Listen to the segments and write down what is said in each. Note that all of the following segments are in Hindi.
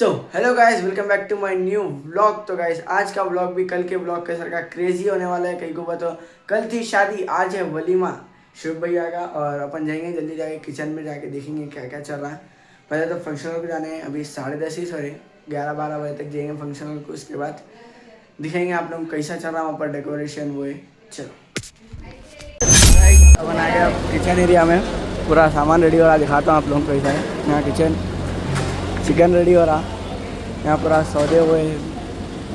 तो hello guys, welcome back to my new vlog. तो गाइस, आज का व्लॉग भी कल के व्लॉग के सर का क्रेजी होने वाला है। कहीं को बताओ, कल थी शादी, आज है वलीमा शुभ भैया का। और अपन जाएंगे जल्दी जाके किचन में जाके देखेंगे क्या क्या चल रहा है। पहले तो फंक्शन हॉल को जाने हैं, अभी 10:30 ही सॉरी 11-12 बजे तक जाएंगे फंक्शन हॉल को। उसके बाद दिखेंगे आप लोग कैसा चल रहा है वहाँ पर डेकोरेशन वो है। चलो अपन आ गया किचन एरिया में, पूरा सामान रेडी हो रहा, दिखाता हूँ आप लोगों को कैसा है यहाँ किचन। चिकन रेडी हो रहा, यहाँ पूरा सौदे हुए,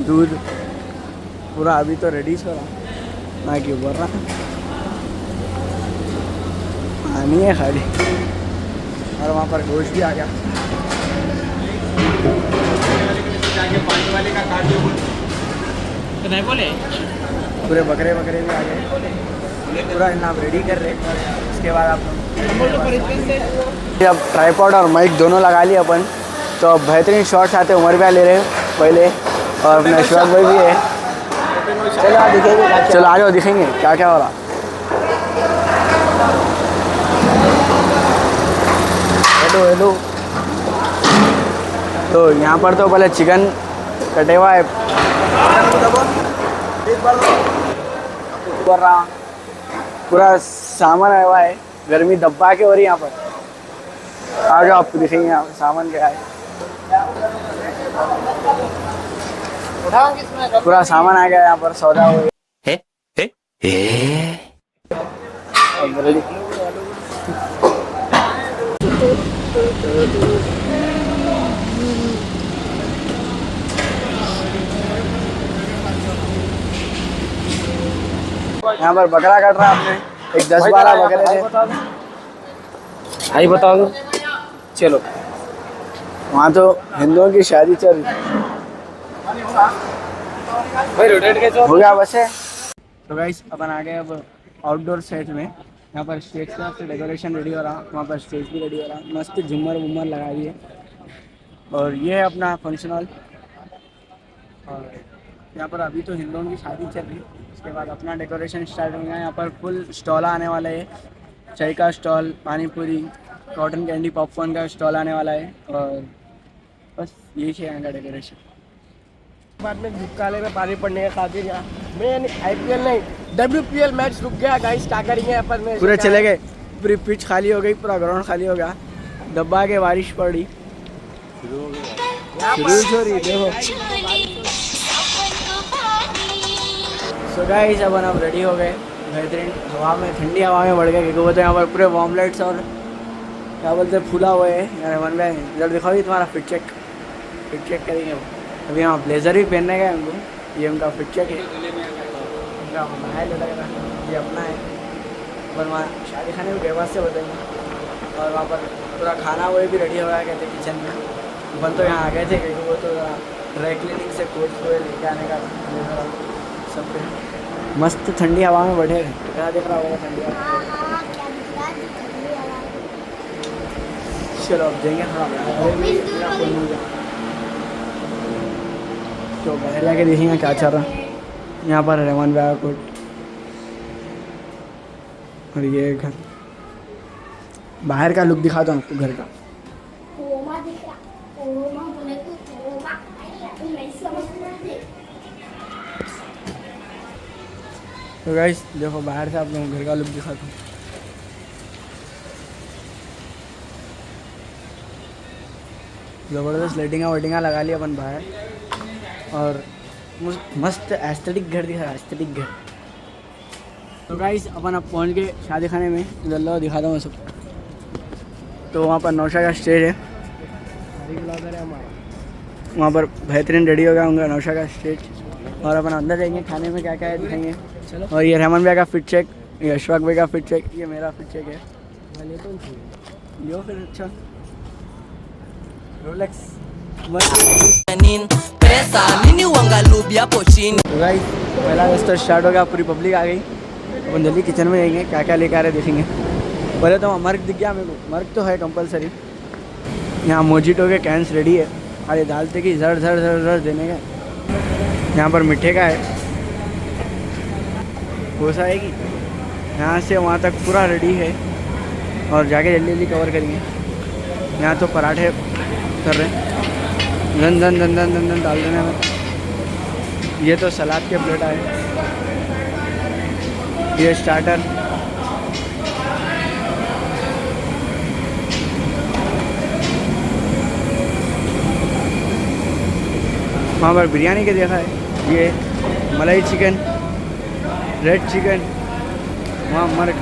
दूध पूरा अभी तो रेडी हो रहा। मैं क्यों बोल रहा, पानी है खाली। और वहाँ पर गोश्त भी आ गया। पानी वाले का काट दो तो नहीं बोले। पूरे बकरे भी आ गए, पूरा इनाम रेडी कर रहे। उसके बाद आप अब ट्राईपॉड और माइक दोनों लगा लिए अपन। तो अब बेहतरीन शॉट्स आते उमर भैया ले रहे हैं पहले, और अपना शिवाग भाई भी है। चलो आप दिखेंगे, चलो आ जाओ दिखेंगे क्या क्या हो रहा। हेलो। तो यहाँ पर तो पहले चिकन कटे हुआ है, पूरा सामान आया हुआ है, गर्मी दबा के हो रही है यहाँ पर। आ जाओ आपको दिखेंगे यहाँ सामान क्या है। पूरा सामान आ गया यहाँ पर, सौदा हो गया। यहाँ पर बकरा काट रहा है आपने, एक 10-12 बकरे थे। आई बताओ तो। चलो वहाँ तो हिंदुओं की शादी चल रही भाई रोटेट के हो गया बस है। तो गाइस अपन आ गए अब आउटडोर सेट में। यहाँ पर स्टेज का डेकोरेशन रेडी हो रहा, वहाँ पर स्टेज भी रेडी हो रहा, मस्त झूमर वूमर लगा दिए। और ये है अपना फंक्शन हॉल। और यहाँ पर अभी तो हिंदुओं की शादी चल रही, उसके बाद अपना डेकोरेशन स्टार्ट होगा। यहाँ पर फुल स्टॉल आने वाला है, चाय का स्टॉल, पानी पूरी, कॉटन कैंडी, पॉपकॉर्न का स्टॉल आने वाला है। और बस यही है यहाँ का डेकोरेशन। बाद में झुटकाले में पानी पड़ने का खातिर यहाँ मैं IPL नहीं WPL मैच रुक गया गाइस। क्या करेंगे अपन में पूरे चले गए, पूरी पिच खाली हो गई, पूरा ग्राउंड खाली हो गया, दबा के बारिश पड़ी शुरू हो रही देखो। सो गाइस अपन अब रेडी हो गए, बेहतरीन हवा में, ठंडी हवा में बढ़ गए क्योंकि वो तो यहाँ पर पूरे वार्म लाइट्स और क्या बोलते हैं फूला हुआ है यार। मन में इधर दिखाओ, तुम्हारा फिट चेक करेंगे वो। अभी यहाँ ब्लेजर भी पहनने गए हमको, ये उनका फिट चेक है, उनका अपना है, ये अपना है। पर वहाँ शादी खाने में गए से बताएंगे। और वहाँ पर पूरा खाना वो भी रेडी हो रहा है कहते किचन में। अपन तो यहाँ आ गए थे क्योंकि वो तो ड्राई क्लीनिंग से कोच को लेके आने का सब पे मस्त ठंडी हवा में बैठे क्या दिख रहा होगा ठंडी हवा। चलो अब देंगे थोड़ा तो बाहर जाके देखेंगे क्या चल रहा है। यहाँ पर रेमन बैग कोट और ये घर, बाहर का लुक दिखाता हूँ आपको घर का। तो गाइस देखो बाहर से आप लोगों को घर का लुक दिखाता हूँ। ज़बरदस्त लाइटिंगा लगा ली अपन बाहर, और मस्त एस्थेटिक घर दिखा रहा है, एस्थेटिक घर। तो गाइस अपन अब पहुंच गए शादी खाने में, इधर लो दिखाता हूँ सब। तो वहाँ पर नौशा का स्टेज है, वहाँ पर बेहतरीन रेडी हो गया उनका नौशा का स्टेज। और अपन अंदर जाएंगे, खाने में क्या क्या है दिखाएंगे। चलो। और ये रहमान भाई का फिट चेक, ये अशफाक भाई का फिट चेक, ये मेरा फिट चेक है। यो फिर अच्छा रोलेक्स। तो गाइस पहला रास्ता स्टार्ट हो गया, पूरी पब्लिक आ गई। अपन जल्दी किचन में जाएंगे, क्या क्या लेकर आ रहे देखेंगे। पहले तो मर्क दिख गया मेरे को, मर्क तो है कंपलसरी। यहाँ मोजिटो के कैंस रेडी है, अरे डालते कि झड़ देने का। यहाँ पर मीठे का है, कोसा है कि यहाँ से वहाँ तक पूरा रेडी है। और जाके जल्दी जल्दी कवर करेंगे। यहाँ तो पराठे कर रहे हैं, धन धन धन धन धन धन डाल देने में। ये तो सलाद के प्लेट आए, ये स्टार्टर, वहाँ पर बिरयानी के देखा है, ये मलाई चिकन, रेड चिकन, वहाँ मर्क,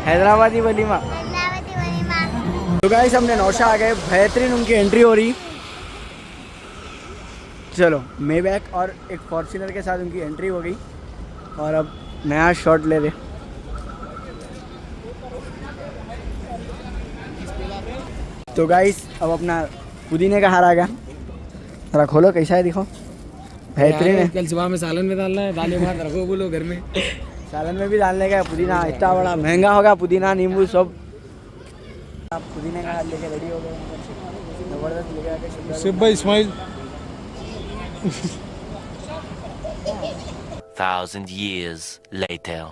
हैदराबादी वलीमा। तो गाइस हमने नौशा आ गए, बेहतरीन उनकी एंट्री हो रही। चलो मेबैक और एक फॉर्च्यूनर के साथ उनकी एंट्री हो गई और अब नया शॉट ले रहे। तो गाइस अब अपना पुदीने का हार आ गया, जरा खोलो कैसा है, दिखो बेहतरीन है। कल सुबह में सालन में डालना है, दाल भात रखो बोलो घर में। सालन में भी डालने का पुदीना, इतना बड़ा महंगा होगा पुदीना नींबू सब। आप पुदीने का हाथ लेके रेडी हो गए, जबरदस्त लेके आके शिव भाई smile. 1,000 years later.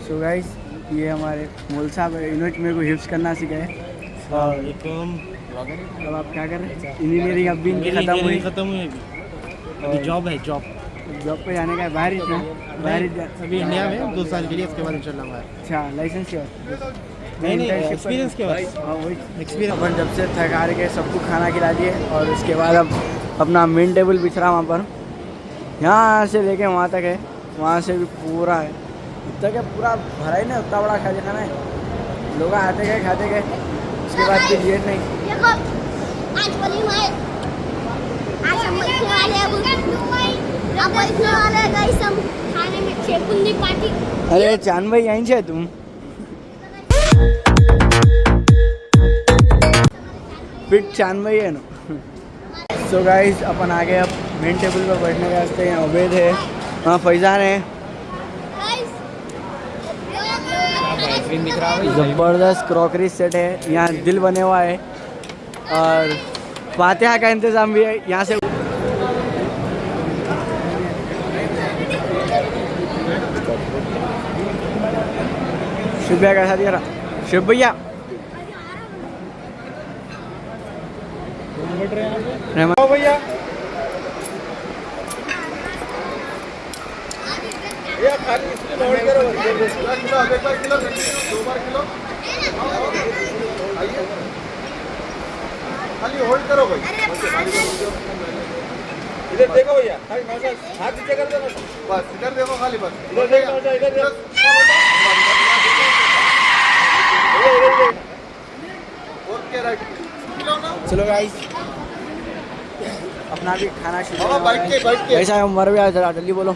So guys ये हमारे मोल साहब इन्होंने मेरे को हिप्स करना सिखाए। और अब आप क्या कर रहे हैं? इंजीनियरिंग अब भी इनकी खत्म हुई अभी जॉब है, जॉब पे जाने का है, बाहर ही ना, बाहर ही अभी इंडिया में 2 साल के लिए, उसके बाद इंशाल्लाह बाहर। अच्छा लाइसेंस के बाद? नहीं एक्सपीरियंस के बाद। हाँ वही एक्सपीरियंस। अपन जब से थक हार के सबको खाना खिला दिए और उसके बाद अब अपना मेन टेबल बिछ रहा वहाँ पर, यहाँ से लेके वहाँ तक है, वहाँ से भी पूरा है, उतना क्या पूरा भरा ही नहीं, उतना बड़ा खाली खाना है। लोग आते गए खाते गए, उसके बाद भी लेट नहीं। आज वलीमा है, आज हम बैठने वाले हैं, अब बैठने वाले हैं गाइस हम खाने में छेकुंदी पार्टी। अरे चांद भाई यहीं से तुम फिट चांद भाई है ना। सो गाइस अपन आ गए अब मेन टेबल पर बैठने के वास्ते। यहाँ उबैद है, वहाँ फैजान है, ज़बरदस्त क्रॉकरी सेट है, यहाँ दिल बने हुआ है और फातिहा का इंतज़ाम भी है यहाँ से। शिव भैया कैसा दिया रहा? शिव भैया रहमान भैया खाली इसमें होल्ड करो खाली होल्ड करो भाई इधर देखो भैया हाथ नीचे कर दो बस इधर देखो खाली बस इधर देखो इधर ओके राइट चलो गाइस अपना भी खाना शुरू बाबा बैठ के ऐसा है उम्र भी आ जरा जल्दी बोलो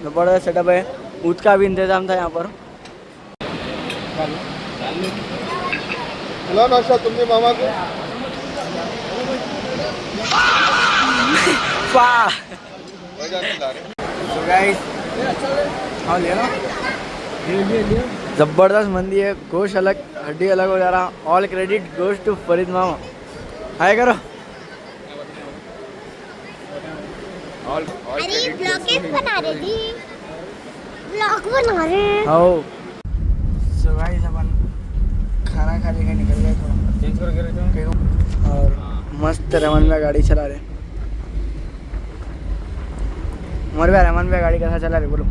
जबरदस्त सेटअप है ऊँट का भी इंतजाम था यहाँ पर लो नौशा तुमने मामा को तो गाइस हाँ ले लो जबरदस्त मंदी है गोश्त अलग हड्डी अलग हो जा रहा ऑल क्रेडिट गोश्त टू फरीद मामा हाय करो अरे ब्लॉग बना रही थी ब्लॉग बना रहे हो सो गाइस अपन खाना खा लेके निकल गए थोड़ा चेंज करके और मस्त रमन में गाड़ी चला रहे मोर भैया रमन भैया गाड़ी कैसा चला रहे बोलो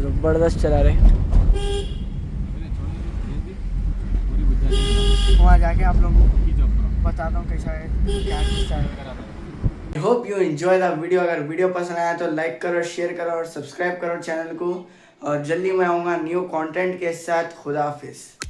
जबरदस्त चला रहे वहाँ जाके आप लोगों को बताता हूँ कैसा है क्या है I hope you enjoy the video अगर वीडियो पसंद आया तो लाइक करो शेयर करो और सब्सक्राइब करो चैनल को और जल्दी मैं आऊँगा न्यू कंटेंट के साथ खुदा हाफिज़